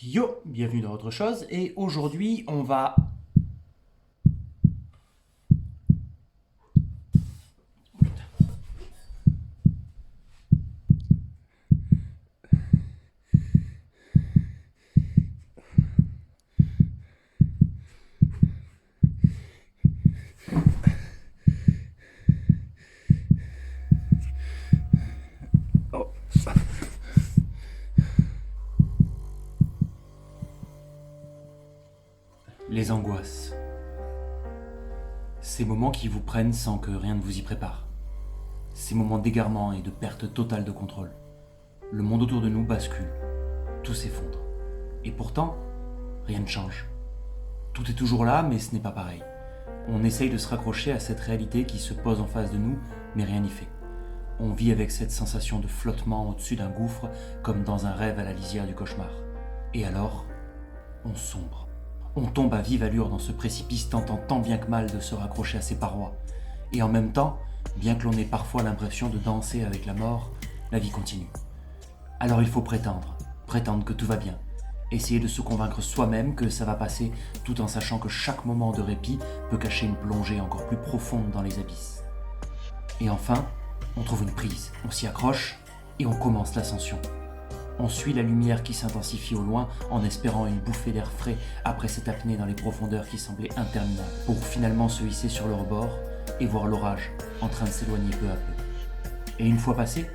Yo, bienvenue dans Autre chose, et aujourd'hui on va... Oh. Les angoisses. Ces moments qui vous prennent sans que rien ne vous y prépare. Ces moments d'égarement et de perte totale de contrôle. Le monde autour de nous bascule, tout s'effondre. Et pourtant, rien ne change. Tout est toujours là, mais ce n'est pas pareil. On essaye de se raccrocher à cette réalité qui se pose en face de nous, mais rien n'y fait. On vit avec cette sensation de flottement au-dessus d'un gouffre, comme dans un rêve à la lisière du cauchemar. Et alors, on sombre. On tombe à vive allure dans ce précipice tentant tant bien que mal de se raccrocher à ses parois. Et en même temps, bien que l'on ait parfois l'impression de danser avec la mort, la vie continue. Alors il faut prétendre que tout va bien. Essayer de se convaincre soi-même que ça va passer, tout en sachant que chaque moment de répit peut cacher une plongée encore plus profonde dans les abysses. Et enfin, on trouve une prise, on s'y accroche et on commence l'ascension. On suit la lumière qui s'intensifie au loin en espérant une bouffée d'air frais après cette apnée dans les profondeurs qui semblaient interminables, pour finalement se hisser sur le rebord et voir l'orage en train de s'éloigner peu à peu. Et une fois passé,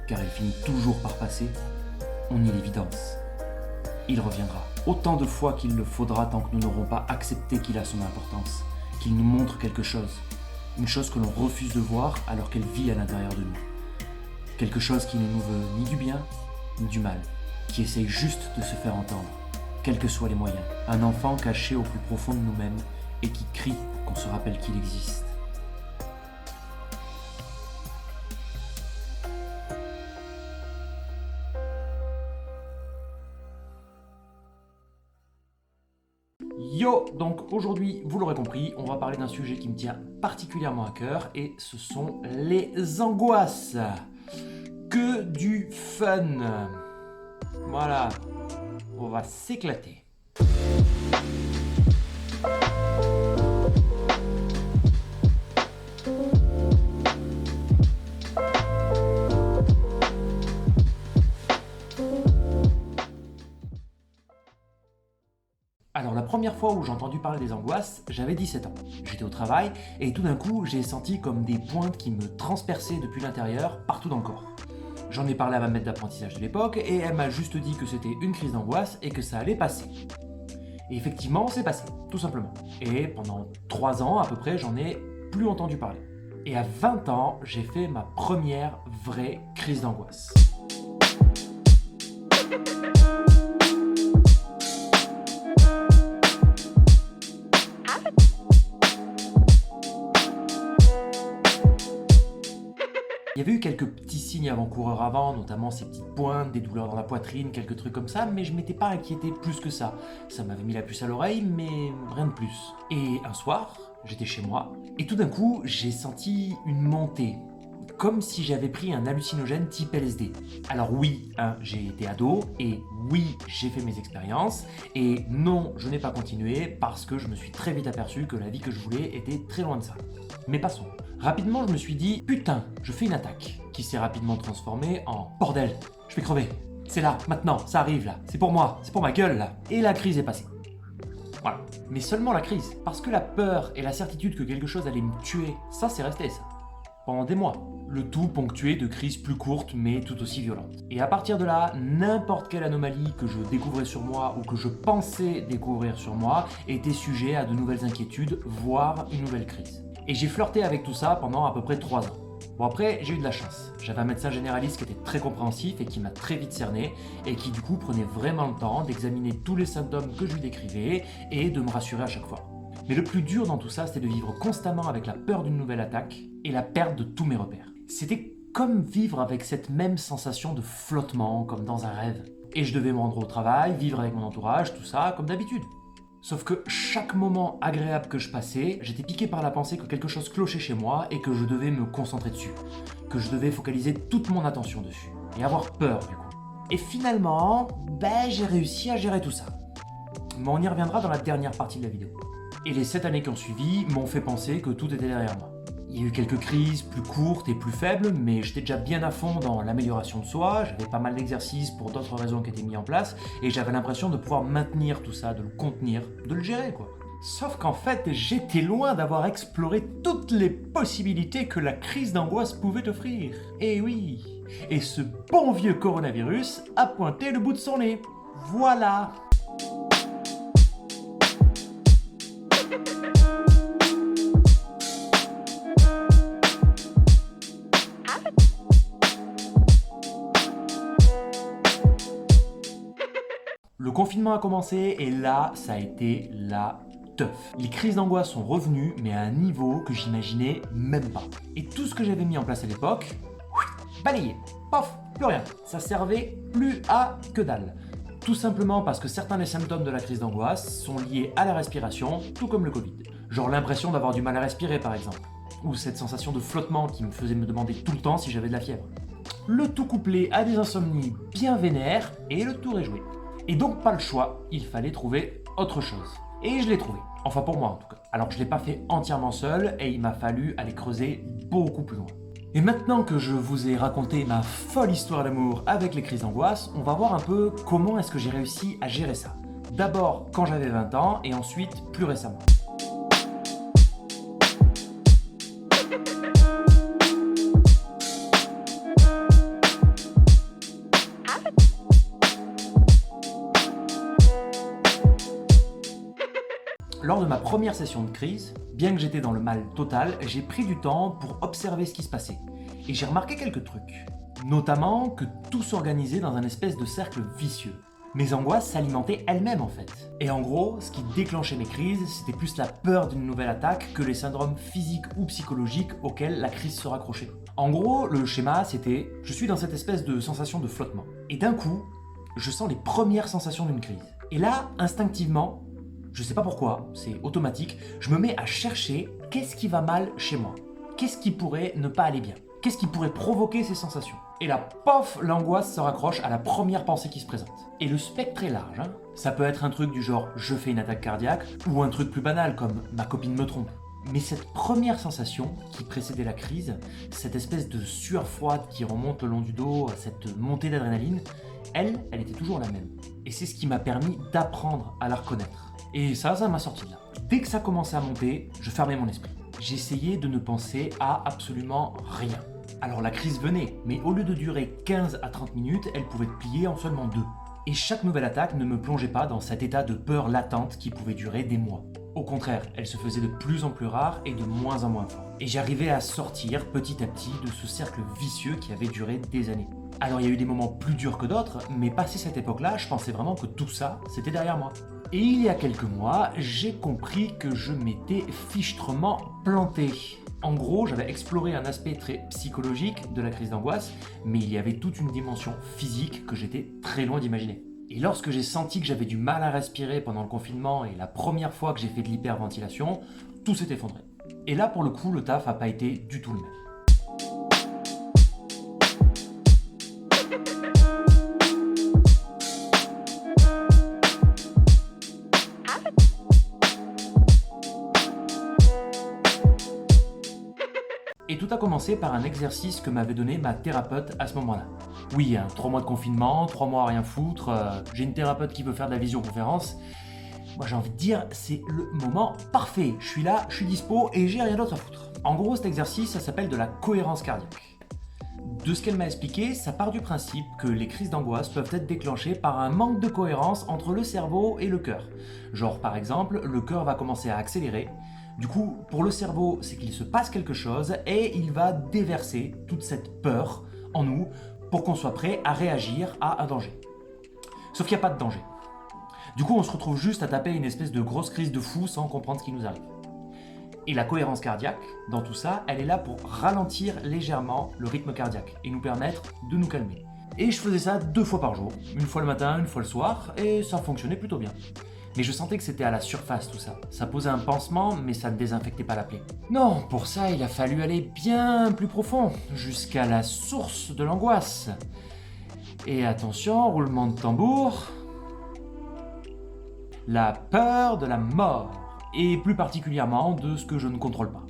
car il finit toujours par passer, on nie l'évidence. Il reviendra, autant de fois qu'il le faudra tant que nous n'aurons pas accepté qu'il a son importance, qu'il nous montre quelque chose, une chose que l'on refuse de voir alors qu'elle vit à l'intérieur de nous. Quelque chose qui ne nous veut ni du bien, ni du mal, qui essaye juste de se faire entendre, quels que soient les moyens. Un enfant caché au plus profond de nous-mêmes et qui crie pour qu'on se rappelle qu'il existe. Yo, donc aujourd'hui, vous l'aurez compris, on va parler d'un sujet qui me tient particulièrement à cœur et ce sont les angoisses. Que du fun. Voilà, on va s'éclater. Alors la première fois où j'ai entendu parler des angoisses, j'avais 17 ans. J'étais au travail et tout d'un coup, j'ai senti comme des pointes qui me transperçaient depuis l'intérieur, partout dans le corps. J'en ai parlé à ma maître d'apprentissage de l'époque et elle m'a juste dit que c'était une crise d'angoisse et que ça allait passer. Et effectivement, c'est passé, tout simplement. Et pendant 3 ans à peu près, j'en ai plus entendu parler. Et à 20 ans, j'ai fait ma première vraie crise d'angoisse. Il y avait eu quelques petits signes avant-coureurs avant, notamment ces petites pointes, des douleurs dans la poitrine, quelques trucs comme ça, mais je m'étais pas inquiété plus que ça. Ça m'avait mis la puce à l'oreille, mais rien de plus. Et un soir, j'étais chez moi, et tout d'un coup, j'ai senti une montée. Comme si j'avais pris un hallucinogène type LSD. Alors oui, hein, j'ai été ado, et oui, j'ai fait mes expériences, et non, je n'ai pas continué parce que je me suis très vite aperçu que la vie que je voulais était très loin de ça. Mais passons. Rapidement, je me suis dit, putain, je fais une attaque, qui s'est rapidement transformée en bordel, je vais crever. C'est là, maintenant, ça arrive là, c'est pour moi, c'est pour ma gueule là. Et la crise est passée. Voilà. Mais seulement la crise, parce que la peur et la certitude que quelque chose allait me tuer, ça c'est resté ça. Pendant des mois. Le tout ponctué de crises plus courtes mais tout aussi violentes. Et à partir de là, n'importe quelle anomalie que je découvrais sur moi ou que je pensais découvrir sur moi était sujet à de nouvelles inquiétudes, voire une nouvelle crise. Et j'ai flirté avec tout ça pendant à peu près 3 ans. Bon après, j'ai eu de la chance. J'avais un médecin généraliste qui était très compréhensif et qui m'a très vite cerné et qui du coup prenait vraiment le temps d'examiner tous les symptômes que je lui décrivais et de me rassurer à chaque fois. Mais le plus dur dans tout ça, c'était de vivre constamment avec la peur d'une nouvelle attaque et la perte de tous mes repères. C'était comme vivre avec cette même sensation de flottement, comme dans un rêve. Et je devais me rendre au travail, vivre avec mon entourage, tout ça, comme d'habitude. Sauf que chaque moment agréable que je passais, j'étais piqué par la pensée que quelque chose clochait chez moi et que je devais me concentrer dessus. Que je devais focaliser toute mon attention dessus. Et avoir peur, du coup. Et finalement, j'ai réussi à gérer tout ça. Mais on y reviendra dans la dernière partie de la vidéo. Et les 7 années qui ont suivi m'ont fait penser que tout était derrière moi. Il y a eu quelques crises plus courtes et plus faibles, mais j'étais déjà bien à fond dans l'amélioration de soi, j'avais pas mal d'exercices pour d'autres raisons qui étaient mis en place, et j'avais l'impression de pouvoir maintenir tout ça, de le contenir, de le gérer quoi. Sauf qu'en fait, j'étais loin d'avoir exploré toutes les possibilités que la crise d'angoisse pouvait offrir. Et oui, et ce bon vieux coronavirus a pointé le bout de son nez. Voilà. Le confinement a commencé et là, ça a été la teuf. Les crises d'angoisse sont revenues, mais à un niveau que j'imaginais même pas. Et tout ce que j'avais mis en place à l'époque, balayé, pof, plus rien. Ça servait plus à que dalle. Tout simplement parce que certains des symptômes de la crise d'angoisse sont liés à la respiration, tout comme le Covid. Genre l'impression d'avoir du mal à respirer par exemple. Ou cette sensation de flottement qui me faisait me demander tout le temps si j'avais de la fièvre. Le tout couplé à des insomnies bien vénères et le tour est joué. Et donc pas le choix, il fallait trouver autre chose. Et je l'ai trouvé, enfin pour moi en tout cas. Alors je ne l'ai pas fait entièrement seul et il m'a fallu aller creuser beaucoup plus loin. Et maintenant que je vous ai raconté ma folle histoire d'amour avec les crises d'angoisse, on va voir un peu comment est-ce que j'ai réussi à gérer ça. D'abord quand j'avais 20 ans et ensuite plus récemment. Lors de ma première session de crise, bien que j'étais dans le mal total, j'ai pris du temps pour observer ce qui se passait. Et j'ai remarqué quelques trucs. Notamment que tout s'organisait dans un espèce de cercle vicieux. Mes angoisses s'alimentaient elles-mêmes en fait. Et en gros, ce qui déclenchait mes crises, c'était plus la peur d'une nouvelle attaque que les syndromes physiques ou psychologiques auxquels la crise se raccrochait. En gros, le schéma c'était, je suis dans cette espèce de sensation de flottement. Et d'un coup, je sens les premières sensations d'une crise. Et là, instinctivement, je sais pas pourquoi, c'est automatique, je me mets à chercher qu'est-ce qui va mal chez moi. Qu'est-ce qui pourrait ne pas aller bien? Qu'est-ce qui pourrait provoquer ces sensations? Et là, pof, l'angoisse se raccroche à la première pensée qui se présente. Et le spectre est large, hein. Ça peut être un truc du genre je fais une attaque cardiaque, ou un truc plus banal comme ma copine me trompe. Mais cette première sensation qui précédait la crise, cette espèce de sueur froide qui remonte le long du dos, cette montée d'adrénaline, elle était toujours la même. Et c'est ce qui m'a permis d'apprendre à la reconnaître. Et ça m'a sorti de là. Dès que ça commençait à monter, je fermais mon esprit. J'essayais de ne penser à absolument rien. Alors la crise venait, mais au lieu de durer 15 à 30 minutes, elle pouvait être pliée en seulement 2. Et chaque nouvelle attaque ne me plongeait pas dans cet état de peur latente qui pouvait durer des mois. Au contraire, elle se faisait de plus en plus rare et de moins en moins fort. Et j'arrivais à sortir petit à petit de ce cercle vicieux qui avait duré des années. Alors il y a eu des moments plus durs que d'autres, mais passé cette époque-là, je pensais vraiment que tout ça, c'était derrière moi. Et il y a quelques mois, j'ai compris que je m'étais fichtrement planté. En gros, j'avais exploré un aspect très psychologique de la crise d'angoisse, mais il y avait toute une dimension physique que j'étais très loin d'imaginer. Et lorsque j'ai senti que j'avais du mal à respirer pendant le confinement et la première fois que j'ai fait de l'hyperventilation, tout s'est effondré. Et là, pour le coup, le taf n'a pas été du tout le même. Et tout a commencé par un exercice que m'avait donné ma thérapeute à ce moment-là. Oui, 3 mois de confinement, 3 mois à rien foutre, j'ai une thérapeute qui veut faire de la visioconférence. Moi j'ai envie de dire, c'est le moment parfait. Je suis là, je suis dispo et j'ai rien d'autre à foutre. En gros, cet exercice, ça s'appelle de la cohérence cardiaque. De ce qu'elle m'a expliqué, ça part du principe que les crises d'angoisse peuvent être déclenchées par un manque de cohérence entre le cerveau et le cœur. Genre par exemple, le cœur va commencer à accélérer. Du coup, pour le cerveau, c'est qu'il se passe quelque chose et il va déverser toute cette peur en nous pour qu'on soit prêt à réagir à un danger. Sauf qu'il n'y a pas de danger. Du coup, on se retrouve juste à taper une espèce de grosse crise de fou sans comprendre ce qui nous arrive. Et la cohérence cardiaque, dans tout ça, elle est là pour ralentir légèrement le rythme cardiaque et nous permettre de nous calmer. Et je faisais ça 2 fois par jour, une fois le matin, une fois le soir, et ça fonctionnait plutôt bien. Mais je sentais que c'était à la surface tout ça. Ça posait un pansement, mais ça ne désinfectait pas la plaie. Non, pour ça, il a fallu aller bien plus profond, jusqu'à la source de l'angoisse. Et attention, roulement de tambour. La peur de la mort, et plus particulièrement de ce que je ne contrôle pas.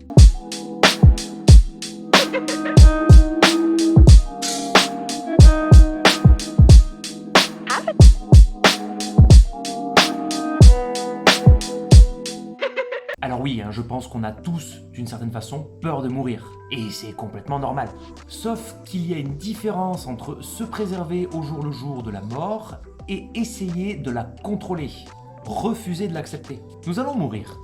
Alors oui, je pense qu'on a tous, d'une certaine façon, peur de mourir. Et c'est complètement normal. Sauf qu'il y a une différence entre se préserver au jour le jour de la mort et essayer de la contrôler. Refuser de l'accepter. Nous allons mourir.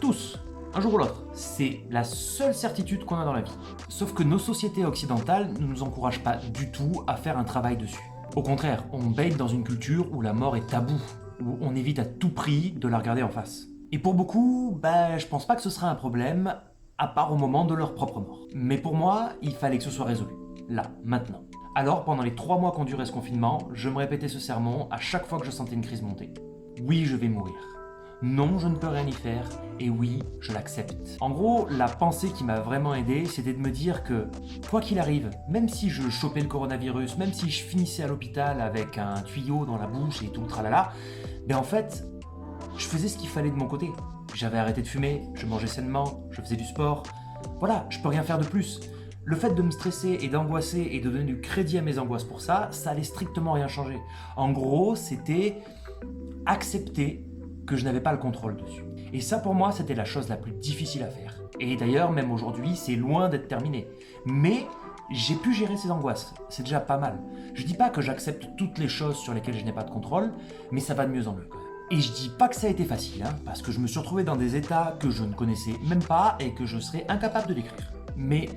Tous. Un jour ou l'autre. C'est la seule certitude qu'on a dans la vie. Sauf que nos sociétés occidentales ne nous encouragent pas du tout à faire un travail dessus. Au contraire, on baigne dans une culture où la mort est taboue, où on évite à tout prix de la regarder en face. Et pour beaucoup, je pense pas que ce sera un problème, à part au moment de leur propre mort. Mais pour moi, il fallait que ce soit résolu. Là, maintenant. Alors, pendant les 3 mois qu'ont duré ce confinement, je me répétais ce sermon à chaque fois que je sentais une crise monter. Oui, je vais mourir. Non, je ne peux rien y faire. Et oui, je l'accepte. En gros, la pensée qui m'a vraiment aidé, c'était de me dire que, quoi qu'il arrive, même si je chopais le coronavirus, même si je finissais à l'hôpital avec un tuyau dans la bouche et tout le tralala, en fait, je faisais ce qu'il fallait de mon côté. J'avais arrêté de fumer, je mangeais sainement, je faisais du sport. Voilà, je peux rien faire de plus. Le fait de me stresser et d'angoisser et de donner du crédit à mes angoisses pour ça, ça allait strictement rien changer. En gros, c'était accepter que je n'avais pas le contrôle dessus. Et ça, pour moi, c'était la chose la plus difficile à faire. Et d'ailleurs, même aujourd'hui, c'est loin d'être terminé. Mais j'ai pu gérer ces angoisses. C'est déjà pas mal. Je dis pas que j'accepte toutes les choses sur lesquelles je n'ai pas de contrôle, mais ça va de mieux en mieux quand même. Et je dis pas que ça a été facile, parce que je me suis retrouvé dans des états que je ne connaissais même pas et que je serais incapable de décrire. Mais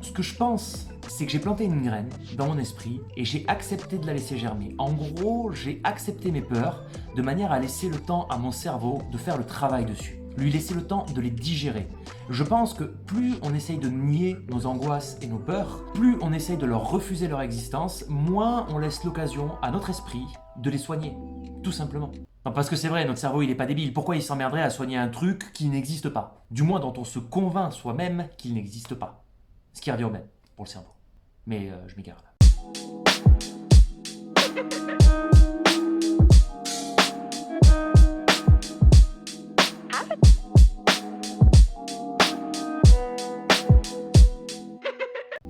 ce que je pense, c'est que j'ai planté une graine dans mon esprit et j'ai accepté de la laisser germer. En gros, j'ai accepté mes peurs de manière à laisser le temps à mon cerveau de faire le travail dessus. Lui laisser le temps de les digérer. Je pense que plus on essaye de nier nos angoisses et nos peurs, plus on essaye de leur refuser leur existence, moins on laisse l'occasion à notre esprit de les soigner. Tout simplement. Non, parce que c'est vrai, notre cerveau il est pas débile. Pourquoi il s'emmerderait à soigner un truc qui n'existe pas? Du moins dont on se convainc soi-même qu'il n'existe pas. Ce qui revient au même pour le cerveau. Mais je m'égare là.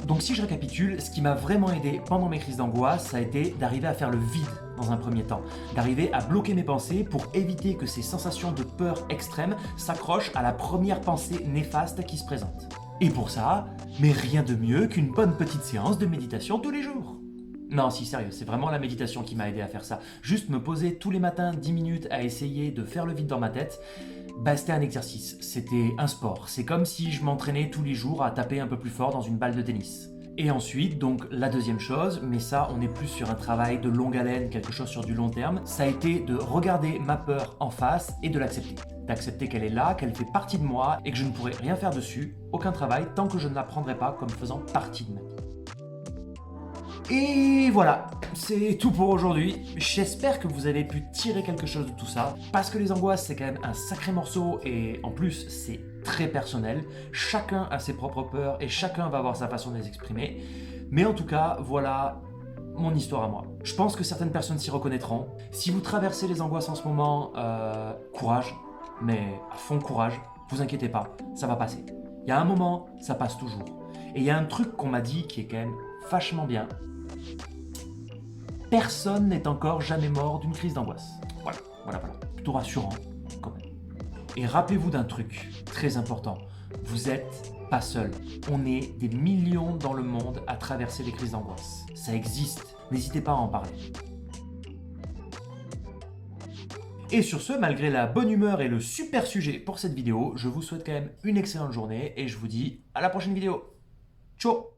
Donc si je récapitule, ce qui m'a vraiment aidé pendant mes crises d'angoisse, ça a été d'arriver à faire le vide dans un premier temps, d'arriver à bloquer mes pensées pour éviter que ces sensations de peur extrême s'accrochent à la première pensée néfaste qui se présente. Et pour ça, mais rien de mieux qu'une bonne petite séance de méditation tous les jours. Non, si sérieux, c'est vraiment la méditation qui m'a aidé à faire ça. Juste me poser tous les matins 10 minutes à essayer de faire le vide dans ma tête, c'était un exercice, c'était un sport. C'est comme si je m'entraînais tous les jours à taper un peu plus fort dans une balle de tennis. Et ensuite, donc la deuxième chose, mais ça on est plus sur un travail de longue haleine, quelque chose sur du long terme, ça a été de regarder ma peur en face et de l'accepter. D'accepter qu'elle est là, qu'elle fait partie de moi et que je ne pourrai rien faire dessus, aucun travail, tant que je ne la prendrai pas comme faisant partie de ma vie. Et voilà, c'est tout pour aujourd'hui. J'espère que vous avez pu tirer quelque chose de tout ça, parce que les angoisses c'est quand même un sacré morceau et en plus c'est très personnel. Chacun a ses propres peurs et chacun va avoir sa façon de les exprimer. Mais en tout cas, voilà mon histoire à moi. Je pense que certaines personnes s'y reconnaîtront. Si vous traversez les angoisses en ce moment, courage, mais à fond courage, vous inquiétez pas, ça va passer. Il y a un moment, ça passe toujours. Et il y a un truc qu'on m'a dit qui est quand même vachement bien. Personne n'est encore jamais mort d'une crise d'angoisse. Voilà. Plutôt rassurant, quand même. Et rappelez-vous d'un truc très important. Vous êtes pas seul. On est des millions dans le monde à traverser les crises d'angoisse. Ça existe. N'hésitez pas à en parler. Et sur ce, malgré la bonne humeur et le super sujet pour cette vidéo, je vous souhaite quand même une excellente journée et je vous dis à la prochaine vidéo. Ciao!